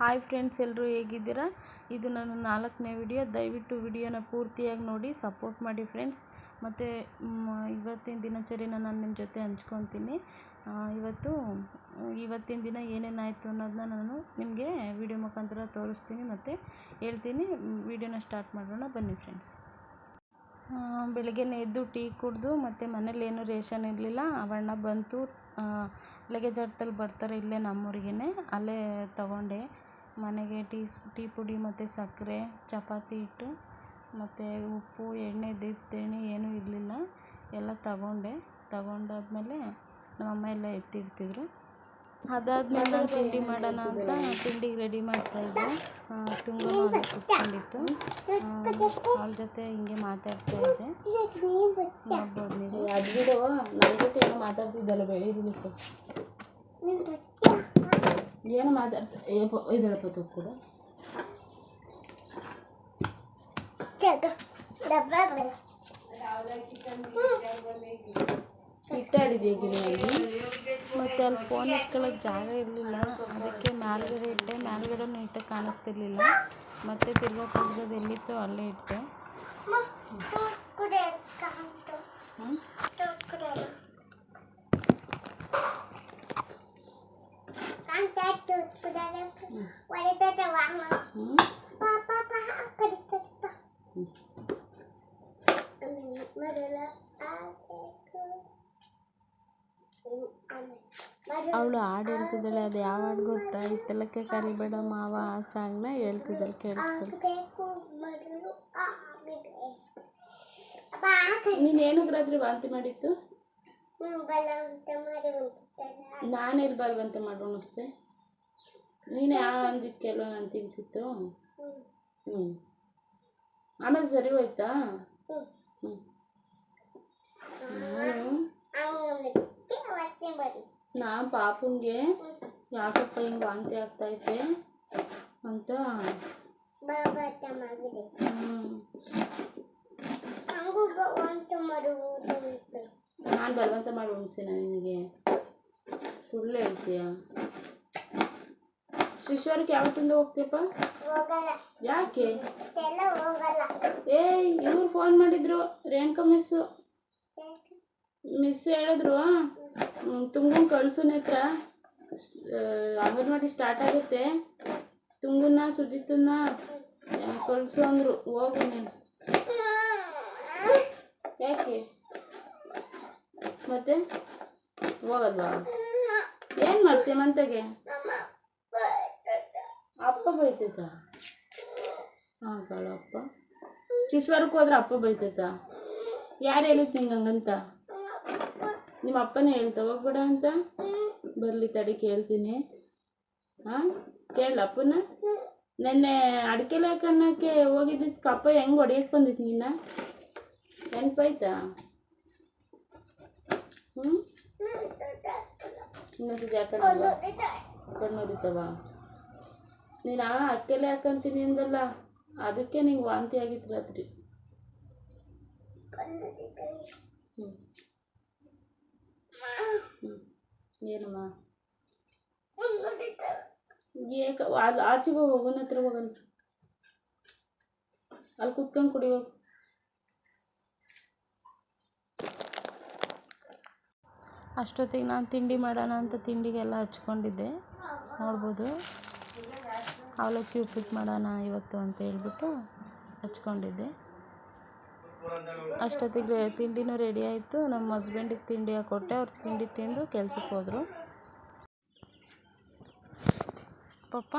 Hi friends, ಎಲ್ಲರೂ ಹೇಗಿದ್ದೀರಾ? ಇದು ನನ್ನ 4ನೇ ವಿಡಿಯೋ. ದಯವಿಟ್ಟು ವಿಡಿಯೋನ ಪೂರ್ತಿಯಾಗಿ ನೋಡಿ ಸಪೋರ್ಟ್ ಮಾಡಿ ಫ್ರೆಂಡ್ಸ್. ಮತ್ತು ಇವತ್ತಿನ ದಿನಚರಿನ ನಾನು ನಿಮ್ಮ ಜೊತೆ ಹಂಚ್ಕೊತೀನಿ. ಇವತ್ತಿನ ದಿನ ಏನೇನಾಯಿತು ಅನ್ನೋದನ್ನ ನಾನು ನಿಮಗೆ ವಿಡಿಯೋ ಮುಖಾಂತರ ತೋರಿಸ್ತೀನಿ ಮತ್ತು ಹೇಳ್ತೀನಿ. ವಿಡಿಯೋನ ಸ್ಟಾರ್ಟ್ ಮಾಡೋಣ ಬನ್ನಿ ಫ್ರೆಂಡ್ಸ್. ಬೆಳಗ್ಗೆನೇ ಎದ್ದು ಟೀ ಕುಡಿದು ಮತ್ತು ಮನೇಲಿ ಏನೂ ರೇಷನ್ ಇರಲಿಲ್ಲ. ಅವಣ್ಣ ಬಂತು, ಲಗೇಜ್ ಆಟದಲ್ಲಿ ಬರ್ತಾರೆ ಇಲ್ಲೇ ನಮ್ಮೂರಿಗೇ, ಅಲ್ಲೇ ತೊಗೊಂಡೆ. ಮನೆಗೆ ಟೀ ಪುಡಿ ಮತ್ತು ಸಕ್ಕರೆ, ಚಪಾತಿ ಹಿಟ್ಟು ಮತ್ತು ಉಪ್ಪು, ಎಣ್ಣೆ, ದೀಪದ ಏನೂ ಇರಲಿಲ್ಲ. ಎಲ್ಲ ತಗೊಂಡಾದ್ಮೇಲೆ ನಮ್ಮಮ್ಮ ಎಲ್ಲ ಎತ್ತಿಡ್ತಿದ್ರು. ಅದಾದಮೇಲೆ ನಾನು ತಿಂಡಿ ಮಾಡೋಣ ಅಂತ ತಿಂಡಿಗೆ ರೆಡಿ ಮಾಡ್ತಾಯಿದ್ದೆ. ತುಂಗಮ್ಮ ಕುತ್ಕೊಂಡಿತ್ತು, ಅವಳ ಜೊತೆ ಹಿಂಗೆ ಮಾತಾಡ್ತಾಯಿದ್ದೆ. ನೋಡ್ಬೋದು ನೀವು. ಅದ್ಬಿಡು, ನನ್ನ ಜೊತೆ ಏನೋ ಮಾತಾಡ್ತಿದ್ದಲ್ಲ ಬೆಳೀಲಿಕ್ಕೆ, ಏನು ಮಾತಾಡ್ತಾ ಇದಳಪ್ಪ ಕೂಡ. ಇಟ್ಟಾಡಿದೆ ಗಿಣಿಯಾಗಿ. ಮತ್ತು ಅಲ್ಲಿ ಫೋನ್ ಇಟ್ಕೊಳ್ಳೋಕೆ ಜಾಗ ಇರಲಿಲ್ಲ, ಅದಕ್ಕೆ ಮೇಲ್ಗಡೆ ಇಟ್ಟೆ. ಮೇಲ್ಗಡೆನೂ ಇಟ್ಟೆ, ಕಾಣಿಸ್ತಿರ್ಲಿಲ್ಲ. ಮತ್ತು ತಿರ್ಗಾ ತೆಗ್ದದ್ದು ಎಲ್ಲಿತ್ತು ಅಲ್ಲೇ ಇಟ್ಟೆ. ಅವಳು ಹಾಡು ಹೇಳ್ತಿದ್ದಾಳೆ. ಅದು ಯಾವ ಹಾಡು ಗೊತ್ತಾ? ಹಿತ್ತಲಕ್ಕೆ ಕರಿಬೇಡ ಮಾವ, ಆ ಸಾಂಗ್ನ ಹೇಳ್ತಿದ್ದಾಳೆ, ಕೇಳಿಸ್ಕೊಳ್ಳಿ. ನೀನೇನಿಗೆ ರಾತ್ರಿ ವಾಂತಿ ಮಾಡಿತ್ತು? ನಾನೆಲ್ಲಿ ಬಲವಂತ ಮಾಡಿ ಉಣಿಸ್ದೆ? ನೀನು ಯಾವ ಅಂದಿದ್ದಕ್ಕೆಲ್ಲ ನಾನು ತಿನ್ಸಿತ್ತು. ಆಮೇಲೆ ಸರಿ ಹೋಯ್ತಾ? ನಾ ಪಾಪಂಗೆ ಯಾಕಪ್ಪ ಹಿಂಗೆ ವಾಂತಿ ಆಗ್ತೈತೆ ಅಂತ ನಾನು ಬಲವಂತ ಮಾಡಿ ಉಣಿಸಿನ ನಿನಗೆ? ಸುಳ್ಳು ಹೇಳ್ತೀಯ? ಶಿಶ್ವರಕ್ಕೆ ಯಾವತ್ತಿಂದ ಹೋಗ್ತೀಯಪ್ಪ? ಯಾಕೆ? ಇವ್ರು ಫೋನ್ ಮಾಡಿದ್ರು, ರೇಣುಕಾ ಮಿಸ್ ಹೇಳಿದ್ರು, ತುಂಗುನ್ ಕಳ್ಸು ನೇತ್ರ, ಅಂಗನವಾಡಿ ಸ್ಟಾರ್ಟ್ ಆಗುತ್ತೆ, ತುಂಗುನ್ನ ಸುಜಿತನ್ನ ಕಳ್ಸು ಅಂದರು. ಹೋಗು ನೀನು. ಯಾಕೆ ಮತ್ತೆ ಹೋಗಲ್ವಾ? ಏನು ಮಾಡ್ತೀಯ ಮಂತೆಗೆ? ಅಪ್ಪ ಬೈತೈತ? ಹಾಗಳಪ್ಪ, ಶಿಶ್ವರಕ್ಕೆ ಹೋದ್ರೆ ಅಪ್ಪ ಬೈತೈತ? ಯಾರು ಹೇಳಿತ್ತು ನಿಂಗೆ ಹಂಗಂತ? ನಿಮ್ಮ ಅಪ್ಪನೇ ಹೇಳ್ತಾ ಹೋಗ್ಬೇಡ ಅಂತ? ಬರಲಿ ತಡಿ, ಕೇಳ್ತೀನಿ. ಕೇಳ ಅಪ್ಪನ. ನೆನ್ನೆ ಅಡಿಕೆ ಲೇಖನಕ್ಕೆ ಹೋಗಿದ್ದಕ್ಕೆ ಅಪ್ಪ ಹೆಂಗೆ ಹೊಡಿಯಕ್ಕೆ ಬಂದಿತ್ತು ನಿನ್ನ? ನೆನಪಾಯ್ತಾ? ಇನ್ನೊಂದು ಯಾಕಂಡ ಕಣ್ಣೋದಿತ್ತವ? ನೀನು ಅಕ್ಕೆಲೆ ಹಾಕಂತೀನಿ ಅಂದಲ್ಲ, ಅದಕ್ಕೆ ನಿಂಗೆ ವಾಂತಿ ಆಗಿತ್ತು ರಾತ್ರಿ. ಏನಮ್ಮ ಆಚೆಗೆ ಹೋಗೋನ ಹತ್ರ ಹೋಗಲ್ಲ, ಅಲ್ಲಿ ಕುತ್ಕೊಂಡು ಕುಡಿ ಹೋಗು. ಅಷ್ಟೊತ್ತಿಗೆ ನಾನು ತಿಂಡಿ ಮಾಡೋಣ ಅಂತ ತಿಂಡಿಗೆಲ್ಲ ಹಚ್ಕೊಂಡಿದ್ದೆ. ನೋಡ್ಬೋದು, ಅವಲಕ್ಕಿ ಉಪ್ಪಿಟ್ಟು ಮಾಡೋಣ ಇವತ್ತು ಅಂತ ಹೇಳ್ಬಿಟ್ಟು ಹಚ್ಕೊಂಡಿದ್ದೆ. ಅಷ್ಟೊತ್ತಿಗೆ ತಿಂಡಿನೂ ರೆಡಿ ಆಯಿತು. ನಮ್ಮ ಹಸ್ಬೆಂಡಿಗೆ ತಿಂಡಿ ಹಾಕ್ಕೊಟ್ಟೆ. ಅವ್ರು ತಿಂಡಿ ತಿಂದು ಕೆಲ್ಸಕ್ಕೆ ಹೋದರು. ಪಪ್ಪ,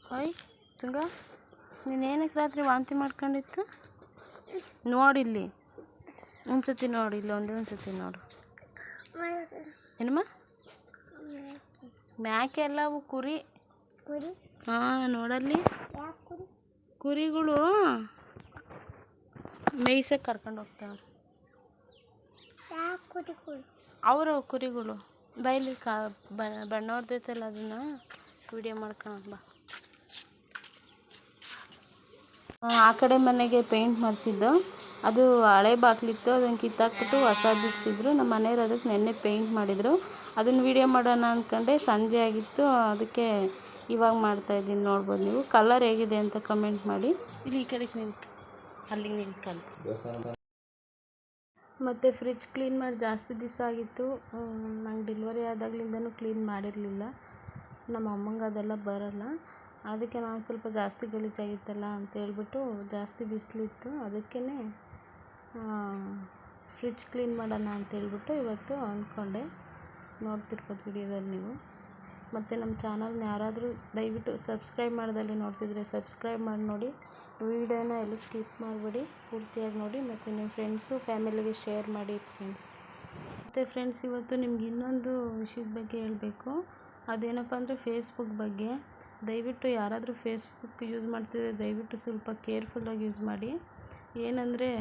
ಹಾಯ್ ತುಂಗ, ನೀನೇನಕ್ಕೆ ರಾತ್ರಿ ವಾಂತಿ ಮಾಡ್ಕೊಂಡಿತ್ತು? ನೋಡಿಲ್ಲಿ ಒಂದ್ಸತಿ, ನೋಡಿಲ್ಲಿ ಒಂದೊಂದ್ಸತಿ ನೋಡು. ಏನಮ್ಮ? ಮ್ಯಾಕೆ ಎಲ್ಲ ಅವು ಕುರಿ. ನೋಡಲ್ಲಿ ಕುರಿಗಳು ಮೇಯ್ಸಕ್ಕೆ ಕರ್ಕೊಂಡು ಹೋಗ್ತಾವೆ. ಅವರು ಕುರಿಗಳು ಬೈಲಿ ಬಣ್ಣ ಹೊರ್ದೈತಲ್ಲ, ಅದನ್ನು ವಿಡಿಯೋ ಮಾಡ್ಕೊಂಡು ಬಾ. ಆ ಕಡೆ ಮನೆಗೆ ಪೇಂಟ್ ಮಾಡಿಸಿದ್ದು, ಅದು ಹಳೆ ಬಾಗಿಲಿತ್ತು, ಅದನ್ನು ಕಿತ್ತಾಕ್ಬಿಟ್ಟು ಹೊಸದು ಇಡಿಸಿದ್ರು. ನಮ್ಮ ಮನೆಯವ್ರು ಅದಕ್ಕೆ ನೆನ್ನೆ ಪೇಂಟ್ ಮಾಡಿದರು. ಅದನ್ನು ವೀಡಿಯೋ ಮಾಡೋಣ ಅಂದ್ಕೊಂಡೆ, ಸಂಜೆ ಆಗಿತ್ತು, ಅದಕ್ಕೆ ಇವಾಗ ಮಾಡ್ತಾಯಿದ್ದೀನಿ, ನೋಡ್ಬೋದು ನೀವು. ಕಲರ್ ಹೇಗಿದೆ ಅಂತ ಕಮೆಂಟ್ ಮಾಡಿ. ಇಲ್ಲಿ ಈ ಕಡೆಗೆ ನಿಂತು ಅಲ್ಲಿಗೆ ನಿಂತ್ಕಂತ. ಮತ್ತು ಫ್ರಿಜ್ ಕ್ಲೀನ್ ಮಾಡಿ ಜಾಸ್ತಿ ದಿವಸ ಆಗಿತ್ತು. ನಂಗೆ ಡೆಲಿವರಿ ಆದಾಗ್ಲಿಂದನೂ ಕ್ಲೀನ್ ಮಾಡಿರಲಿಲ್ಲ. ನಮ್ಮ ಅಮ್ಮಂಗೆ ಅದೆಲ್ಲ ಬರೋಲ್ಲ. ಅದಕ್ಕೆ ನಾನು ಸ್ವಲ್ಪ ಜಾಸ್ತಿ ಗಲೀಜಾಗಿತ್ತಲ್ಲ ಅಂತ ಹೇಳ್ಬಿಟ್ಟು, ಜಾಸ್ತಿ ಬಿಸಿಲಿತ್ತು, ಅದಕ್ಕೇ ಫ್ರಿಜ್ ಕ್ಲೀನ್ ಮಾಡೋಣ ಅಂತೇಳ್ಬಿಟ್ಟು ಇವತ್ತು ಅಂದ್ಕೊಂಡೆ. ನೋಡ್ತಿರ್ಬೋದು ವಿಡಿಯೋದಲ್ಲಿ ನೀವು. ಮತ್ತು ನಮ್ಮ ಚಾನಲ್ನ ಯಾರಾದರೂ ದಯವಿಟ್ಟು ಸಬ್ಸ್ಕ್ರೈಬ್ ಮಾಡ್ದಲ್ಲಿ ನೋಡ್ತಿದ್ರೆ ಸಬ್ಸ್ಕ್ರೈಬ್ ಮಾಡಿ ನೋಡಿ. ವಿಡಿಯೋನ ಎಲ್ಲೂ ಸ್ಕಿಪ್ ಮಾಡಬೇಡಿ, ಪೂರ್ತಿಯಾಗಿ ನೋಡಿ. ಮತ್ತು ನಿಮ್ಮ ಫ್ರೆಂಡ್ಸು ಫ್ಯಾಮಿಲಿಗೆ ಶೇರ್ ಮಾಡಿ ಫ್ರೆಂಡ್ಸ್. ಮತ್ತು ಫ್ರೆಂಡ್ಸ್, ಇವತ್ತು ನಿಮ್ಗೆ ಇನ್ನೊಂದು ವಿಷಯದ ಬಗ್ಗೆ ಹೇಳಬೇಕು. ಅದೇನಪ್ಪ ಅಂದರೆ ಫೇಸ್ಬುಕ್ ಬಗ್ಗೆ. ದಯವಿಟ್ಟು ಯಾರಾದರೂ ಫೇಸ್ಬುಕ್ ಯೂಸ್ ಮಾಡ್ತಿದ್ರೆ ದಯವಿಟ್ಟು ಸ್ವಲ್ಪ ಕೇರ್ಫುಲ್ಲಾಗಿ ಯೂಸ್ ಮಾಡಿ. ಏನಂದರೆ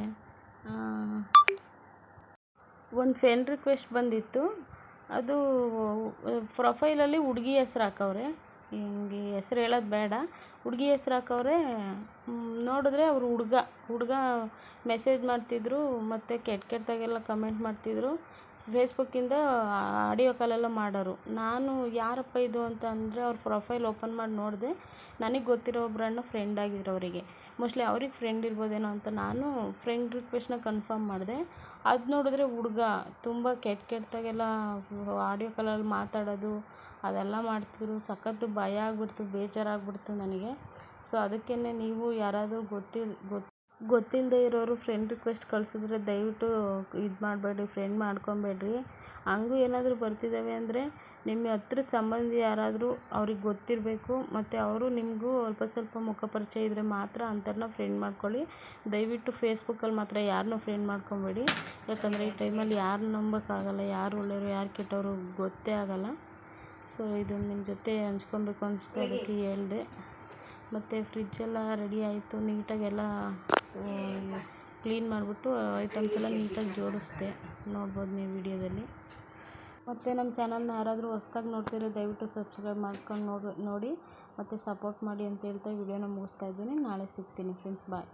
ಒಂದು ಫ್ರೆಂಡ್ ರಿಕ್ವೆಸ್ಟ್ ಬಂದಿತ್ತು. ಅದು ಪ್ರೊಫೈಲಲ್ಲಿ ಹುಡುಗಿ ಹೆಸ್ರು ಹಾಕವ್ರೆ. ಹಿಂಗೆ ಹೆಸ್ರು ಹೇಳೋದು ಬೇಡ, ಹುಡುಗಿ ಹೆಸ್ರು ಹಾಕವ್ರೆ. ನೋಡಿದ್ರೆ ಅವರು ಹುಡುಗ ಮೆಸೇಜ್ ಮಾಡ್ತಿದ್ರು ಮತ್ತು ಕೆಟ್ಟದಾಗೆಲ್ಲ ಕಮೆಂಟ್ ಮಾಡ್ತಿದ್ರು. ಫೇಸ್ಬುಕ್ಕಿಂದ ಆಡಿಯೋ ಕಾಲೆಲ್ಲ ಮಾಡೋರು. ನಾನು ಯಾರಪ್ಪ ಇದು ಅಂತ ಅಂದರೆ ಅವ್ರ ಪ್ರೊಫೈಲ್ ಓಪನ್ ಮಾಡಿ ನೋಡಿದೆ. ನನಗೆ ಗೊತ್ತಿರೋ ಒಬ್ಬರನ್ನ ಫ್ರೆಂಡ್ ಆಗಿದ್ರು ಅವರಿಗೆ. ಮೋಸ್ಟ್ಲಿ ಅವ್ರಿಗೆ ಫ್ರೆಂಡ್ ಇರ್ಬೋದೇನೋ ಅಂತ ನಾನು ಫ್ರೆಂಡ್ ರಿಕ್ವೆಸ್ಟ್ನ ಕನ್ಫರ್ಮ್ ಮಾಡಿದೆ. ಅದು ನೋಡಿದ್ರೆ ಹುಡುಗ ತುಂಬ ಕೆಟ್ಟದಾಗೆಲ್ಲ ಆಡಿಯೋ ಕಾಲಲ್ಲಿ ಮಾತಾಡೋದು ಅದೆಲ್ಲ ಮಾಡ್ತಿದ್ರು. ಸಖತ್ತು ಭಯ ಆಗ್ಬಿಡ್ತು, ಬೇಜಾರಾಗ್ಬಿಡ್ತು ನನಗೆ. ಸೊ ಅದಕ್ಕೇ ನೀವು ಯಾರಾದರೂ ಗೊತ್ತಿಲ್ಲದೆ ಇರೋರು ಫ್ರೆಂಡ್ ರಿಕ್ವೆಸ್ಟ್ ಕಳಿಸಿದ್ರೆ ದಯವಿಟ್ಟು ಇದು ಮಾಡಬೇಡಿ, ಫ್ರೆಂಡ್ ಮಾಡ್ಕೊಬೇಡ್ರಿ. ಹಂಗೂ ಏನಾದರೂ ಬರ್ತಿದ್ದಾವೆ ಅಂದರೆ ನಿಮ್ಮ ಹತ್ರದ ಸಂಬಂಧಿ ಯಾರಾದರೂ ಅವ್ರಿಗೆ ಗೊತ್ತಿರಬೇಕು. ಮತ್ತು ಅವರು ನಿಮಗೂ ಸ್ವಲ್ಪ ಮುಖ ಪರಿಚಯ ಇದ್ದರೆ ಮಾತ್ರ ಅಂಥವ್ರನ್ನ ಫ್ರೆಂಡ್ ಮಾಡ್ಕೊಳ್ಳಿ. ದಯವಿಟ್ಟು ಫೇಸ್ಬುಕ್ಕಲ್ಲಿ ಮಾತ್ರ ಯಾರನ್ನೂ ಫ್ರೆಂಡ್ ಮಾಡ್ಕೊಬೇಡಿ. ಯಾಕಂದರೆ ಈ ಟೈಮಲ್ಲಿ ಯಾರನ್ನ ನಂಬೋಕ್ಕಾಗಲ್ಲ, ಯಾರು ಒಳ್ಳೆಯವರು ಯಾರು ಕೆಟ್ಟವರು ಗೊತ್ತೇ ಆಗೋಲ್ಲ. ಸೊ ಇದನ್ನು ನಿಮ್ಮ ಜೊತೆ ಹಂಚ್ಕೊಬೇಕು ಅನಿಸ್ತು, ಅದಕ್ಕೆ ಹೇಳಿದೆ. ಮತ್ತು ಫ್ರಿಜ್ಜೆಲ್ಲ ರೆಡಿ ಆಯಿತು. ನೀಟಾಗೆಲ್ಲ ಕ್ಲೀನ್ ಮಾಡಿಬಿಟ್ಟು ಐಟಮ್ಸ್ ಎಲ್ಲ ನೀಟಾಗಿ ಜೋಡಿಸ್ದೆ, ನೋಡ್ಬೋದು ನೀವು ವಿಡಿಯೋದಲ್ಲಿ. ಮತ್ತು ನಮ್ಮ ಚಾನಲ್ನ ಯಾರಾದರೂ ಹೊಸ್ದಾಗಿ ನೋಡ್ತಿದ್ರೆ ದಯವಿಟ್ಟು ಸಬ್ಸ್ಕ್ರೈಬ್ ಮಾಡ್ಕೊಂಡು ನೋಡಿ ಮತ್ತು ಸಪೋರ್ಟ್ ಮಾಡಿ ಅಂತ ಹೇಳ್ತಾ ವಿಡಿಯೋನ ಮುಗಿಸ್ತಾ ಇದ್ದೀನಿ. ನಾಳೆ ಸಿಗ್ತೀನಿ ಫ್ರೆಂಡ್ಸ್, ಬಾಯ್.